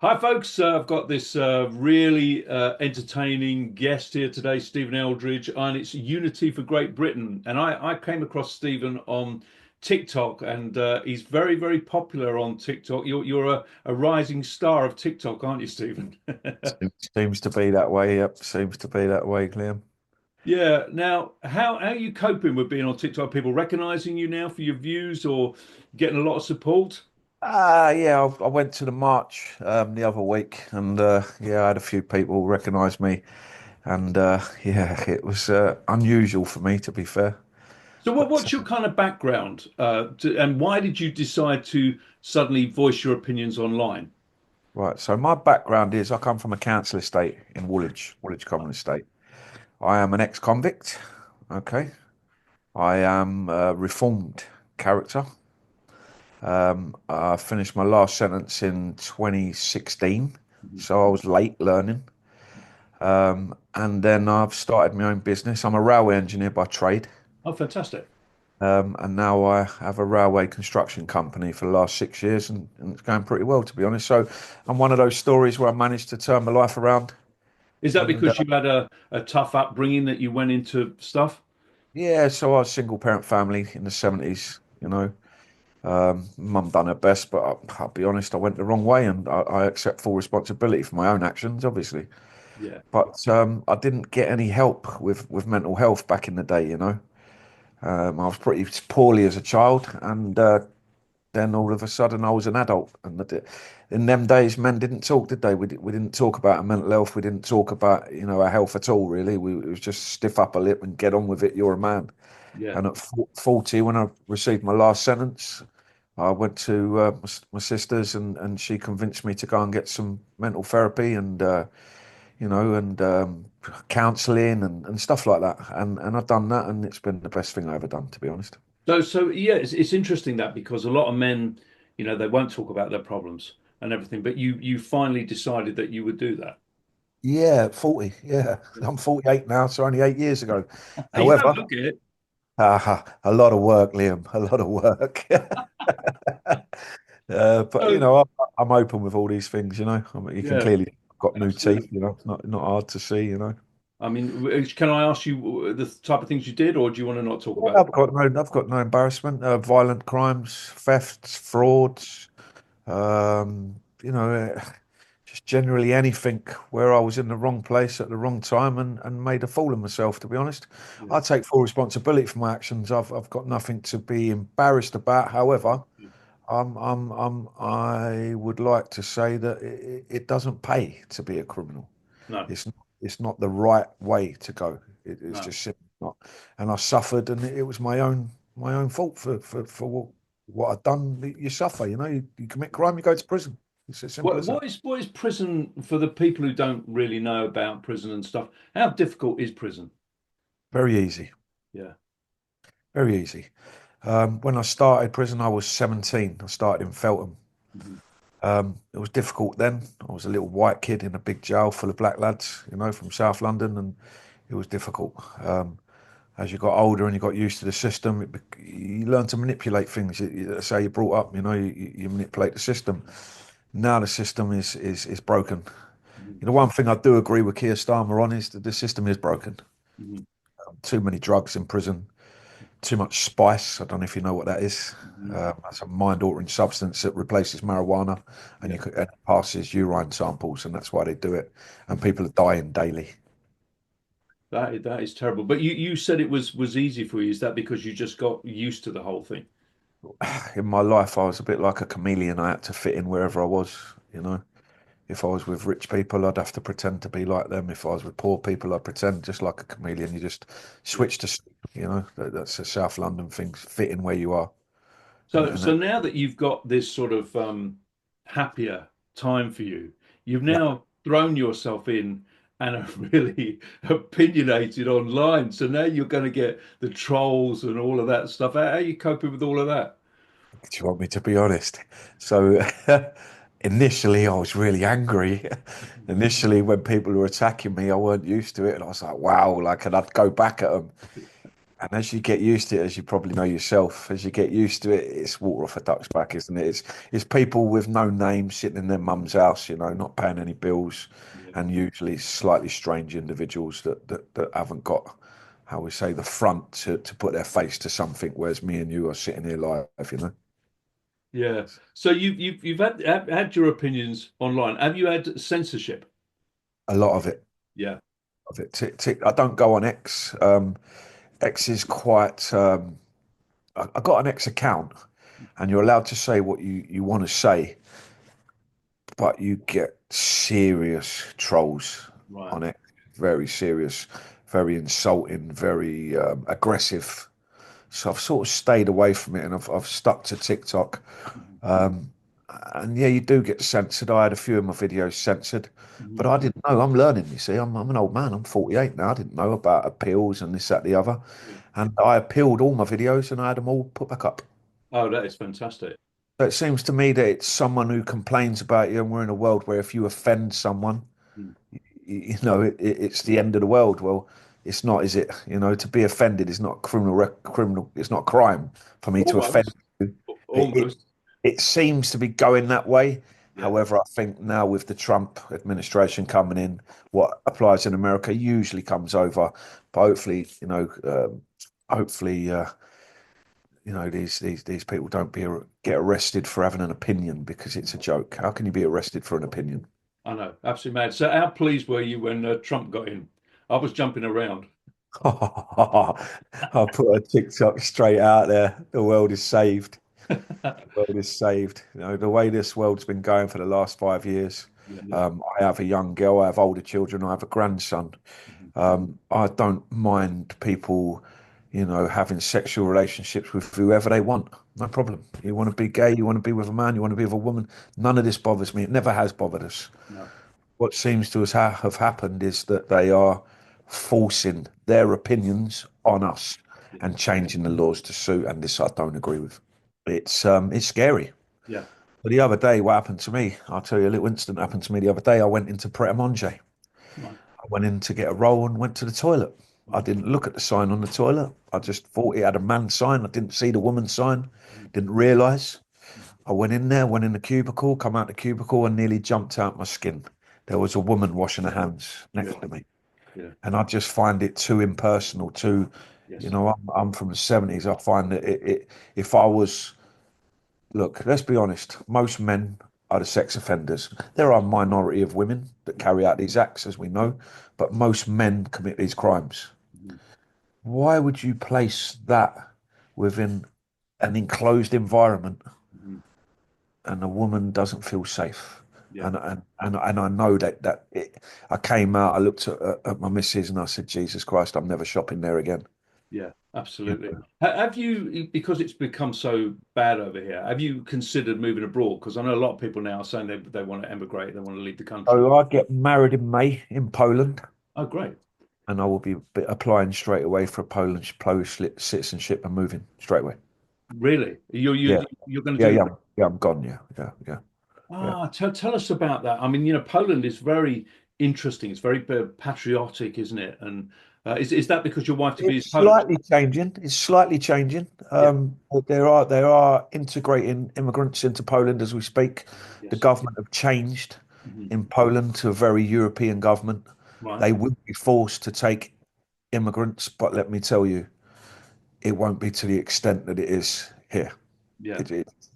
Hi, folks. I've got this really entertaining guest here today, Stephen Eldridge, and it's Unity for Great Britain. And I came across Stephen on TikTok, and he's very, very popular on TikTok. You're a rising star of TikTok, aren't you, Stephen? Seems to be that way. Yep, seems to be that way, Liam. Yeah. Now, how are you coping with being on TikTok? Are people recognizing you now for your views, or getting a lot of support? Yeah, I went to the march the other week, and yeah, I had a few people recognise me, and yeah, it was unusual for me, to be fair. So, But what's your kind of background, and why did you decide to suddenly voice your opinions online? right, so my background is I come from a council estate in Woolwich Common Estate. I am an ex-convict. Okay, I am a reformed character. I finished my last sentence in 2016, Mhm. so I was late learning. And then I've started my own business. I'm a railway engineer by trade. Oh, fantastic. And now I have a railway construction company for the last 6 years, and it's going pretty well, to be honest. So I'm one of those stories where I managed to turn my life around. Is that And because you had a tough upbringing that you went into stuff? yeah, so I was a single parent family in the 70s, you know. Mum done her best, but I'll be honest, I went the wrong way, and I accept full responsibility for my own actions, obviously. Yeah. But I didn't get any help with mental health back in the day, you know. I was pretty poorly as a child, and then all of a sudden I was an adult. And in them days, men didn't talk, did they? We didn't talk about our mental health. We didn't talk about our health at all, really. It was just stiff upper lip and get on with it. You're a man. Yeah. And at 40, when I received my last sentence, I went to my sister's, and she convinced me to go and get some mental therapy and counselling and stuff like that. And I've done that, and it's been the best thing I ever done, to be honest. So yeah, it's interesting that because a lot of men, they won't talk about their problems and everything, but you finally decided that you would do that. Yeah, 40. Yeah, I'm 48 now, so only 8 years ago. You don't However, look it. a lot of work, Liam, a lot of work. But So I'm open with all these things. You can yeah, clearly got new teeth. absolutely. It's not hard to see. I mean, can I ask you the type of things you did, or do you want to not talk Yeah, about it? I've got no embarrassment. Violent crimes, thefts, frauds. Um, you know, just generally anything where I was in the wrong place at the wrong time and made a fool of myself, to be honest. Yeah. I take full responsibility for my actions. I've got nothing to be embarrassed about. However, I would like to say that it doesn't pay to be a criminal. No, It's not the right way to go. It's no. just simply not. And I suffered, and it was my own fault for what I'd done. You suffer, you commit crime, you go to prison. It's as simple What as that. what is prison for the people who don't really know about prison and stuff? How difficult is prison? Very easy, Yeah. very easy. When I started prison, I was 17. I started in Feltham. Mhm. It was difficult then. I was a little white kid in a big jail full of black lads, from South London, and it was difficult. As you got older and you got used to the system, you learn to manipulate things. That's how you're brought up. You manipulate the system. Now the system is broken. Mhm. One thing I do agree with Keir Starmer on is that the system is broken. Mhm. Too many drugs in prison, too much spice. I don't know if you know what that is. Mhm. That's a mind-altering substance that replaces marijuana, and Yeah. and it passes urine samples, and that's why they do it. And people are dying daily. That is terrible. But you said it was easy for you. Is that because you just got used to the whole thing? In my life, I was a bit like a chameleon. I had to fit in wherever I was. You know, if I was with rich people, I'd have to pretend to be like them. If I was with poor people, I'd pretend just like a chameleon. You just Yeah. switch to sleep. That's a South London thing. Fit in where you are, and So and so that, now that you've got this sort of happier time for you, you've yeah. now thrown yourself in and are really opinionated online. So now you're going to get the trolls and all of that stuff. How are you coping with all of that? Do you want me to be honest? So initially, I was really angry. Initially, when people were attacking me, I weren't used to it, and I was like, "Wow!" Like, and I'd go back at them. And as you get used to it, as you probably know yourself, as you get used to it, it's water off a duck's back, isn't it? It's people with no name sitting in their mum's house, not paying any bills, Yeah. and usually slightly strange individuals that haven't got, how we say, the front to put their face to something, whereas me and you are sitting here live. Yeah. So you've had your opinions online. Have you had censorship? A lot of it. Yeah. Of it. I don't go on X. X is quite. I got an X account, and you're allowed to say what you want to say, but you get serious trolls Right. on it. Very serious, very insulting, very aggressive. So I've sort of stayed away from it, and I've stuck to TikTok. Mhm. Um, and yeah, you do get censored. I had a few of my videos censored, but Mhm. I didn't know. I'm learning, you see. I'm an old man. I'm 48 now. I didn't know about appeals and this, that, the other. Yeah. And I appealed all my videos and I had them all put back up. Oh, that is fantastic. So it seems to me that it's someone who complains about you, and we're in a world where if you offend someone, Mm. it's the end of the world. Well, it's not, is it? To be offended is not criminal. It's not a crime for me to offend Almost. you. It, it Almost. it seems to be going that way. Yeah. However, I think now with the Trump administration coming in, what applies in America usually comes over. But hopefully, these people don't get arrested for having an opinion because it's a joke. How can you be arrested for an opinion? I know. Absolutely mad. So how pleased were you when Trump got in? I was jumping around. I put a TikTok straight out there. The world is saved. The world is saved. The way this world's been going for the last 5 years. Yeah. I have a young girl. I have older children. I have a grandson. Mhm. I don't mind people, having sexual relationships with whoever they want. No problem. You want to be gay, you want to be with a man, you want to be with a woman. None of this bothers me. It never has bothered us. No. What seems to have happened is that they are forcing their opinions on us Yeah. and changing the laws to suit. And this I don't agree with. It's scary. Yeah. But the other day, what happened to me? I'll tell you a little incident happened to me the other day. I went into Pret a Manger. Right. I went in to get a roll and went to the toilet. I Mhm. didn't look at the sign on the toilet. I just thought it had a man sign. I didn't see the woman sign. Mhm. Didn't realise. I went in there, went in the cubicle, come out the cubicle, and nearly jumped out my skin. There was a woman washing her hands Yeah. next to me, Yeah. and I just find it too impersonal. Too, Yes. I'm from the '70s. I find that if I was, look, let's be honest, most men are the sex offenders. There are a minority of women that carry out these acts, as we know, but most men commit these crimes. Mhm. Why would you place that within an enclosed environment Mhm. and a woman doesn't feel safe? Yeah. And I know I came out, I looked at my missus and I said, Jesus Christ, I'm never shopping there again. Yeah. You Absolutely. know? Have you, because it's become so bad over here, have you considered moving abroad? Because I know a lot of people now are saying they want to emigrate, they want to leave the country. So I get married in May in Poland, Oh, great. and I will be applying straight away for a Polish citizenship and moving straight away. Really? Yeah, You're going to yeah, do yeah, that? yeah. I'm gone. Yeah, yeah, yeah, yeah. Tell us about that. I mean, Poland is very interesting. It's very patriotic, isn't it? And is that because your wife to be is It's Polish? slightly changing. It's slightly changing. Yeah. But there are integrating immigrants into Poland as we speak. The Yes. government have changed Mhm. in Poland to a very European government. Right. They will be forced to take immigrants, but let me tell you, it won't be to the extent that it is here. Yeah.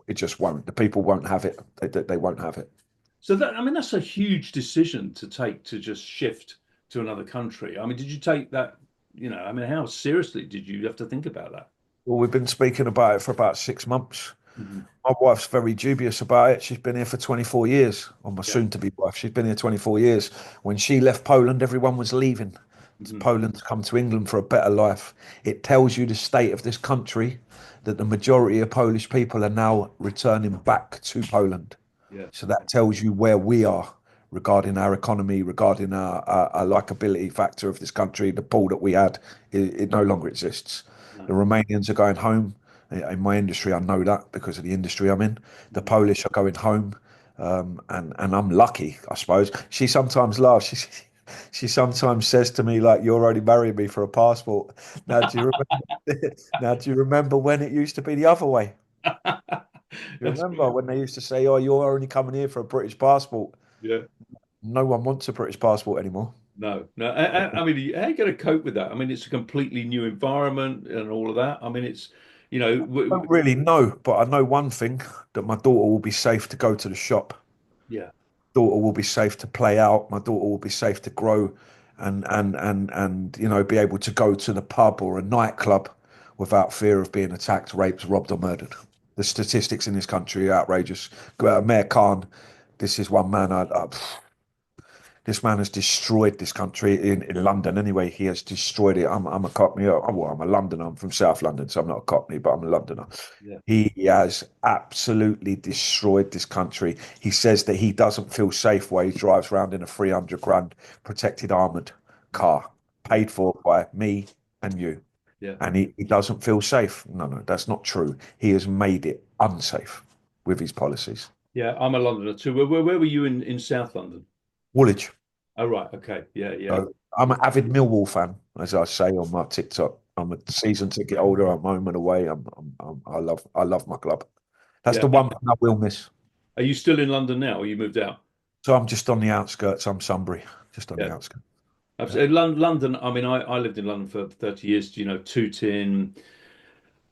It just won't. The people won't have it. They won't have it. So I mean, that's a huge decision to take to just shift to another country. I mean, did you take that? I mean, how seriously did you have to think about that? Well, we've been speaking about it for about 6 months. Mhm. My wife's very dubious about it. She's been here for 24 years. Or my Yeah. soon-to-be wife. She's been here 24 years. When she left Poland, everyone was leaving to Mhm. Poland to come to England for a better life. It tells you the state of this country, that the majority of Polish people are now returning back to Poland. Yeah. So that tells you where we are regarding our economy, regarding our likability factor of this country. The pool that we had, it no longer exists. No. The Romanians are going home. In my industry, I know that because of the industry I'm in. The Mhm. Polish are going home, and I'm lucky, I suppose. She sometimes laughs. She sometimes says to me, like, "You're only marrying me for a passport." Now, do you remember? Now, do you remember when it used to be the other way? Do you That's remember when they used to say, "Oh, you're only coming here for a British passport"? yeah. No one wants a British passport anymore. No, no. I mean, how are you going to cope with that? I mean, it's a completely new environment and all of that. I mean, it's, you know, I don't really know, but I know one thing, that my daughter will be safe to go to the shop. yeah, Daughter will be safe to play out. My daughter will be safe to grow and be able to go to the pub or a nightclub without fear of being attacked, raped, robbed, or murdered. The statistics in this country are outrageous. Mayor Khan, this is one man. This man has destroyed this country in London. Anyway, he has destroyed it. I'm a Cockney. Well, I'm a Londoner. I'm from South London, so I'm not a Cockney, but I'm a Londoner. yeah, He has absolutely destroyed this country. He says that he doesn't feel safe while he drives around in a 300 grand protected armored car, yeah, paid for by me and you. yeah, And he doesn't feel safe. No, no, that's not true. He has made it unsafe with his policies. yeah. I'm a Londoner too. Where were you in South London? Woolwich. Oh, right. Okay. Yeah, yeah, So I'm an avid Millwall fan, as I say on my TikTok. I'm a season ticket holder. I'm home and away. I love my club. That's yeah. the one thing I will miss. Are you still in London now, or you moved out? So I'm just on the outskirts. I'm Sunbury, just on the Yeah, outskirts. Yeah. absolutely. London. I mean, I lived in London for 30 years. You know, Tooting,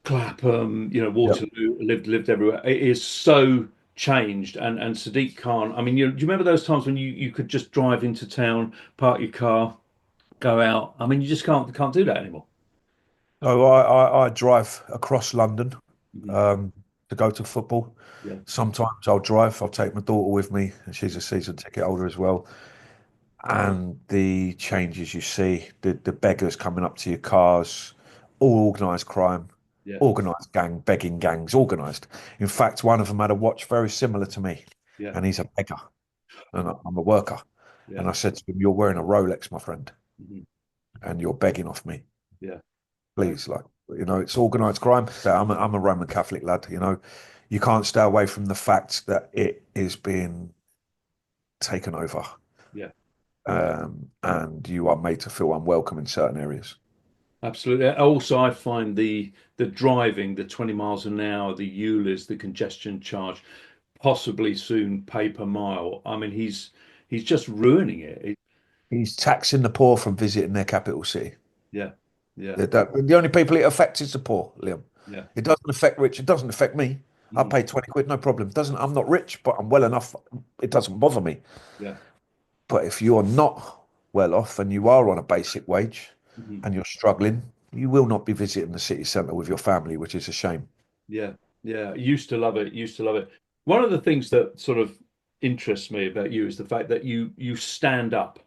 Clapham, you know, Yep. Waterloo, lived everywhere. It is so changed. And Sadiq Khan, I mean, do you remember those times when you could just drive into town, park your car, go out? I mean, you just can't do that anymore. So I drive across London Mhm. um, to go to football. Yeah, Sometimes I'll drive. I'll take my daughter with me, and she's a season ticket holder as well. And the changes you see, the beggars coming up to your cars, all organised crime, yeah, organised gang, begging gangs, organised. In fact, one of them had a watch very similar to me, yeah, and he's a beggar, and I'm a worker. yeah, And I said to him, "You're wearing a Rolex, my friend, mhm, and you're begging off me. yeah, yeah, Please, like, it's organised crime." So I'm a Roman Catholic lad, You can't stay away from the fact that it is being taken over, yeah. and you are made to feel unwelcome in certain areas. Absolutely. Also, I find the driving, the 20 miles an hour, the ULIs, the congestion charge, possibly soon pay per mile. I mean, he's just ruining it. He's taxing the poor from visiting their capital city. Yeah, yeah, The only people it affects is the poor, Liam. yeah, It doesn't affect rich. It doesn't affect me. I mhm, pay 20 quid, no problem. Doesn't I'm not rich, but I'm well enough. It doesn't bother me. yeah, But if you're not well off and you are on a basic wage mhm, and you're struggling, you will not be visiting the city centre with your family, which is a shame. yeah, yeah. Used to love it. Used to love it. One of the things that sort of interests me about you is the fact that you stand up,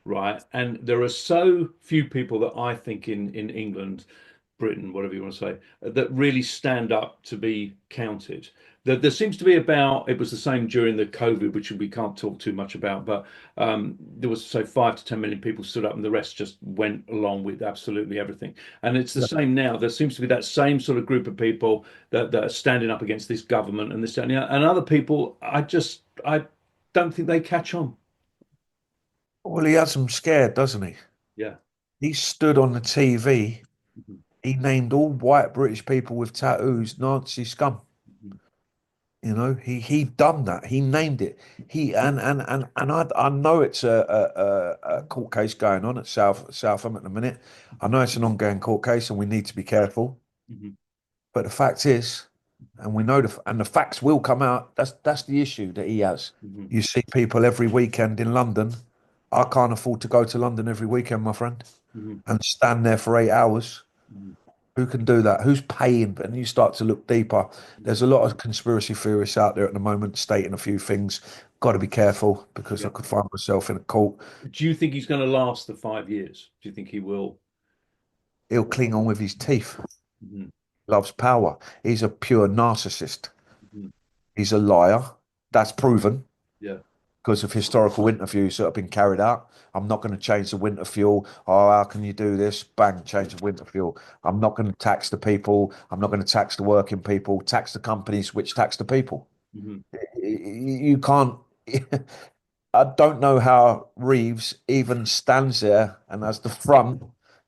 right? And there are so few people that I think in England, Britain, whatever you want to say, that really stand up to be counted. There seems to be it was the same during the COVID, which we can't talk too much about, but there was, say, 5 to 10 million people stood up and the rest just went along with absolutely everything. And it's the Yeah. same now. There seems to be that same sort of group of people that are standing up against this government and this, and, and other people, I don't think they catch on. Well, he has them scared, doesn't he? Yeah. He stood on the TV. Mhm. He named all white British people with tattoos Nazi scum. Mhm. He done that. He named it. He and I know it's a court case going on at Southam at the minute. I know it's an ongoing court case, and we need to be careful. Mhm. But the fact is, and we know the facts will come out. That's the issue that he has. Mhm. You see people every weekend in London. I can't afford to go to London every weekend, my friend, Mhm. and stand there for 8 hours. Mhm. Who can do that? Who's paying? And you start to look deeper. There's a lot of conspiracy theorists out there at the moment stating a few things. Got to be careful because I Yeah. could find myself in a court. Do you think he's going to last the 5 years? Do you think he will? He'll cling on with his teeth. Mhm. Loves power. He's a pure narcissist. Mhm. He's a liar. That's proven Yeah. because of historical interviews that have been carried out. I'm not going to change the winter fuel. Oh, how can you do this? Bang, change the winter fuel. I'm not going to tax the people. I'm not going to tax the working people. Tax the companies which tax the people. Mhm. You can't. I don't know how Reeves even stands there and has the front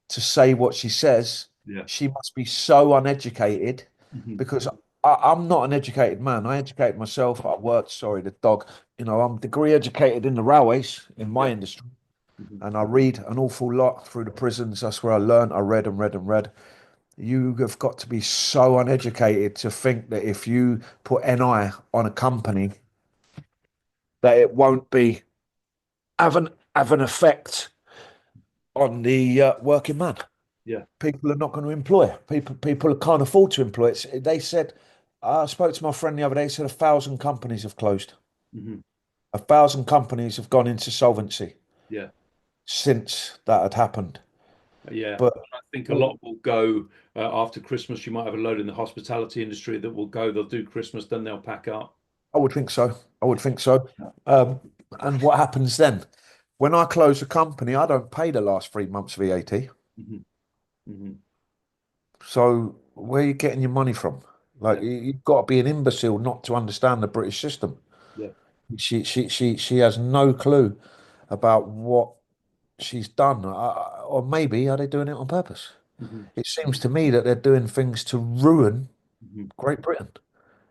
to say what she says. Yeah. She must be so uneducated Hmm. because I'm not an educated man. I educate myself. I worked, sorry, the dog. I'm degree educated in the railways in my Yeah. industry, Hmm. and I read an awful lot through the prisons. That's where I learned. I read and read and read. You have got to be so uneducated to think that if you put NI on a company, that it won't be have an effect on the working man. Yeah. People are not going to employ. People can't afford to employ it. They said, I spoke to my friend the other day. He said 1,000 companies have closed. Hmm. 1,000 companies have gone into solvency Yeah. since that had happened. Yeah. But I think a lot will go after Christmas. You might have a load in the hospitality industry that will go. They'll do Christmas, then they'll pack up. I would think so. I would think so. Um, and what happens then? When I close a company, I don't pay the last 3 months VAT. Hmm. Hmm. So where are you getting your money from? Like Yeah. you've got to be an imbecile not to understand the British system. Yeah. She has no clue about what she's done, or maybe are they doing it on purpose? Hmm. It seems to me that they're doing things to ruin Hmm. Great Britain,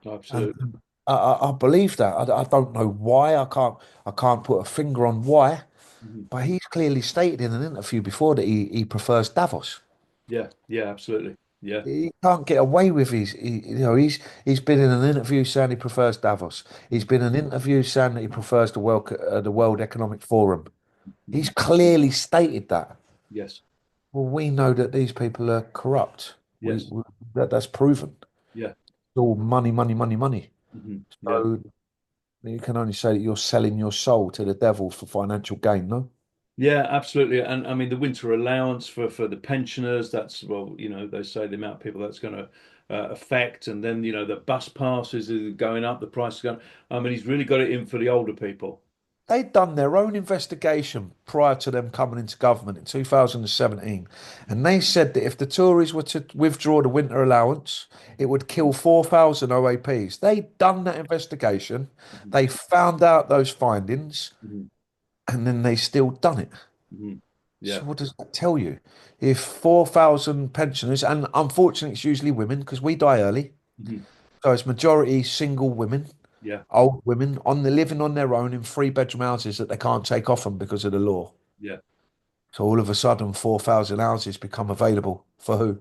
and Absolutely. I believe that. I don't know why. I can't put a finger on why, Hmm. but he's clearly stated in an interview before that he prefers Davos. Yeah. Yeah. Absolutely. Yeah. He can't get away with he's been in an interview saying he prefers Davos. He's been in an interview saying that he prefers the World Economic Forum. He's Hmm. clearly stated that. Yes. Well, we know that these people are corrupt. Yes. That's proven. Yeah. It's all money, money, money, money. Hmm. Yeah. So you can only say that you're selling your soul to the devil for financial gain, no? Yeah, absolutely. And I mean, the winter allowance for the pensioners, that's, well, they say the amount of people that's going to affect. And then, the bus passes are going up, the price is going. I mean, he's really got it in for the older people. They'd done their own investigation prior to them coming into government in 2017, and they said that if the Tories were to withdraw the winter allowance, it would kill 4,000 OAPs. They'd done that investigation, Mhm. they found out those findings, Mhm. and then they still done it. Mhm. So Yeah. what does that tell you? If 4,000 pensioners, and unfortunately it's usually women because we die early, Mhm. so it's majority single women, Yeah. old women on the living on their own in 3 bedroom houses that they can't take off them because of the law. Yeah. So all of a sudden, 4,000 houses become available for who?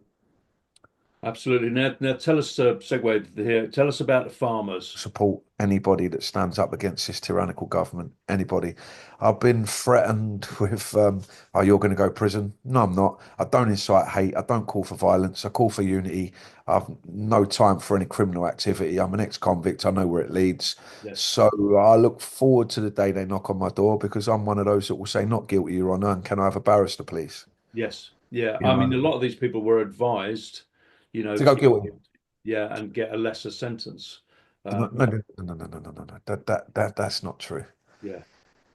Absolutely. Now tell us, segue here. Tell us about the farmers. Support anybody that stands up against this tyrannical government. Anybody. I've been threatened with, oh, you're going to go prison. No, I'm not. I don't incite hate. I don't call for violence. I call for unity. I've no time for any criminal activity. I'm an ex-convict. I know where it leads. Yes. So I look forward to the day they knock on my door because I'm one of those that will say, not guilty, Your Honour, and can I have a barrister, please? Yes. Yeah. You I mean, a know, lot of these people were advised, to to go go guilty. guilty. Yeah, and get a lesser sentence. No, Um, no, no, no, no, no, no, no, no. That's not true. yeah.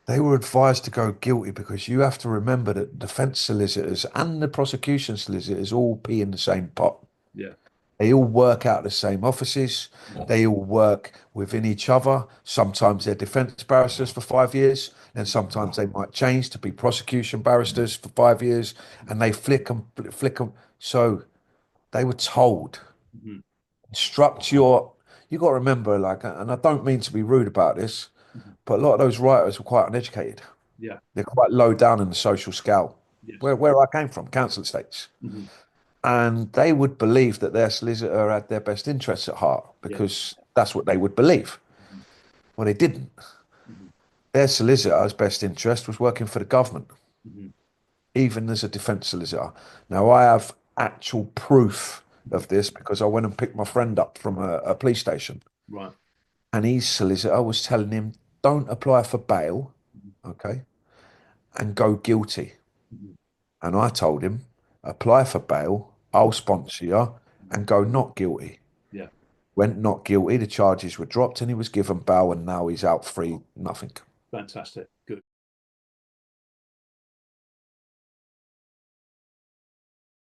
They were advised to go guilty because you have to remember that defense solicitors and the prosecution solicitors all pee in the same pot. Yeah. They all work out of the same offices. They all work within each other. Sometimes they're defense barristers for 5 years, and sometimes they might change to be prosecution barristers for 5 years, and they flick them. So they were told, Mhm. instruct your. You got to remember, like, and I don't mean to be rude about this, Mhm. but a lot of those writers were quite uneducated. Yeah. They're quite low down in the social scale. Yes. Where I came from, council estates, Mhm. and they would believe that their solicitor had their best interests at heart Yeah. because that's what they would believe. Mhm. Well, they didn't. Mhm. Their solicitor's best interest was working for the government, Mhm. even as a defence solicitor. Now, I have actual proof Mhm. of this because I went and picked my friend up from a police station, Right. and his solicitor was telling him, "Don't apply for bail, Mhm. okay, and go guilty." Mhm. And I told him, apply for bail, I'll sponsor you, Mhm. and go not guilty. Yeah. Went not guilty, the charges were dropped, and he was given bail, and now he's out free, nothing. Fantastic.